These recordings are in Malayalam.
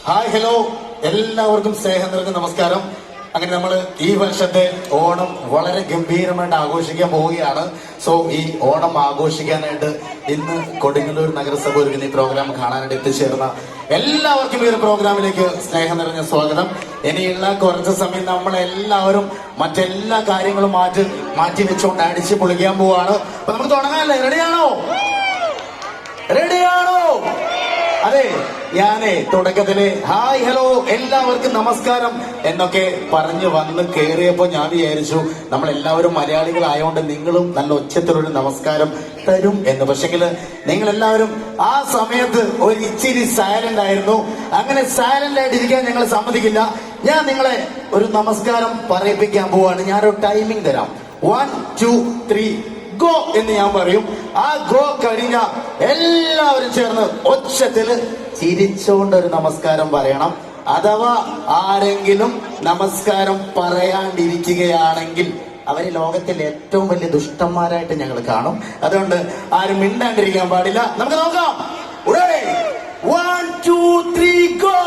ഹായ് ഹലോ, എല്ലാവർക്കും സ്നേഹം നിറഞ്ഞ നമസ്കാരം. അങ്ങനെ നമ്മൾ ഈ വർഷത്തെ ഓണം വളരെ ഗംഭീരമായിട്ട് ആഘോഷിക്കാൻ പോവുകയാണ്. സോ ഈ ഓണം ആഘോഷിക്കാനായിട്ട് ഇന്ന് കൊടുങ്ങല്ലൂർ നഗരസഭ ഒരുക്കുന്ന ഈ പ്രോഗ്രാം കാണാനായിട്ട് എത്തിച്ചേർന്ന എല്ലാവർക്കും ഈ ഒരു പ്രോഗ്രാമിലേക്ക് സ്നേഹം നിറഞ്ഞ സ്വാഗതം. ഇനിയുള്ള കുറച്ച് സമയം നമ്മളെല്ലാവരും മറ്റെല്ലാ കാര്യങ്ങളും മാറ്റി വെച്ചുകൊണ്ട് അടിച്ച് പൊളിക്കാൻ പോവാണ്. അപ്പൊ നമുക്ക് തുടങ്ങാനല്ലേ? റെഡിയാണോ? അതെ, ഞാനേ തുടക്കത്തില് ഹായ് ഹലോ എല്ലാവർക്കും നമസ്കാരം എന്നൊക്കെ പറഞ്ഞു വന്ന് കയറിയപ്പോ ഞാൻ വിചാരിച്ചു നമ്മളെല്ലാവരും മലയാളികളായോണ്ട് നിങ്ങളും നല്ല ഒച്ചത്തിലൊരു നമസ്കാരം തരും എന്ന്. പക്ഷെങ്കില് നിങ്ങൾ എല്ലാവരും ആ സമയത്ത് ഒരു ഇച്ചിരി സൈലന്റ് ആയിരുന്നു. അങ്ങനെ സൈലന്റ് ആയിട്ടിരിക്കാൻ ഞങ്ങൾ സമ്മതിക്കില്ല. ഞാൻ നിങ്ങളെ ഒരു നമസ്കാരം പറയിപ്പിക്കാൻ പോവാണ്. ഞാനൊരു ടൈമിംഗ് തരാം. 1 2 3 ഗോ എന്ന് ഞാൻ പറയും. ആ ഗോ കഴിഞ്ഞ എല്ലാവരും ചേർന്ന് ഒച്ചത്തില് ചിരിച്ചുകൊണ്ടൊരു നമസ്കാരം പറയണം. അഥവാ ആരെങ്കിലും നമസ്കാരം പറയാണ്ടിരിക്കുകയാണെങ്കിൽ അവര് ലോകത്തിൽ ഏറ്റവും വലിയ ദുഷ്ടന്മാരായിട്ട് ഞങ്ങൾ കാണും. അതുകൊണ്ട് ആരും മിണ്ടാണ്ടിരിക്കാൻ പാടില്ല. നമുക്ക് നോക്കാം. 1 2 3 ഗോ.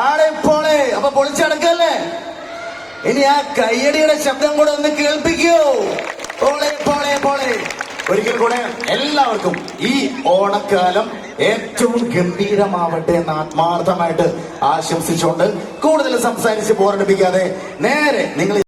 ആടെപ്പോളെ അപ്പൊ പൊളിച്ചടക്കല്ലേ? ഇനി ആ കയ്യടിയുടെ ശബ്ദം കൂടെ ഒന്ന് കേൾപ്പിക്കൂ. പോളെ പോളെ പോളെ. ഒരിക്കൽ കൂടെ എല്ലാവർക്കും ഈ ഓണക്കാലം ഏറ്റവും ഗംഭീരമാവട്ടെ എന്ന് ആത്മാർത്ഥമായിട്ട് ആശംസിച്ചുകൊണ്ട് കൂടുതൽ സംസാരിച്ച് ബോറടിപ്പിക്കാതെ നേരെ നിങ്ങൾ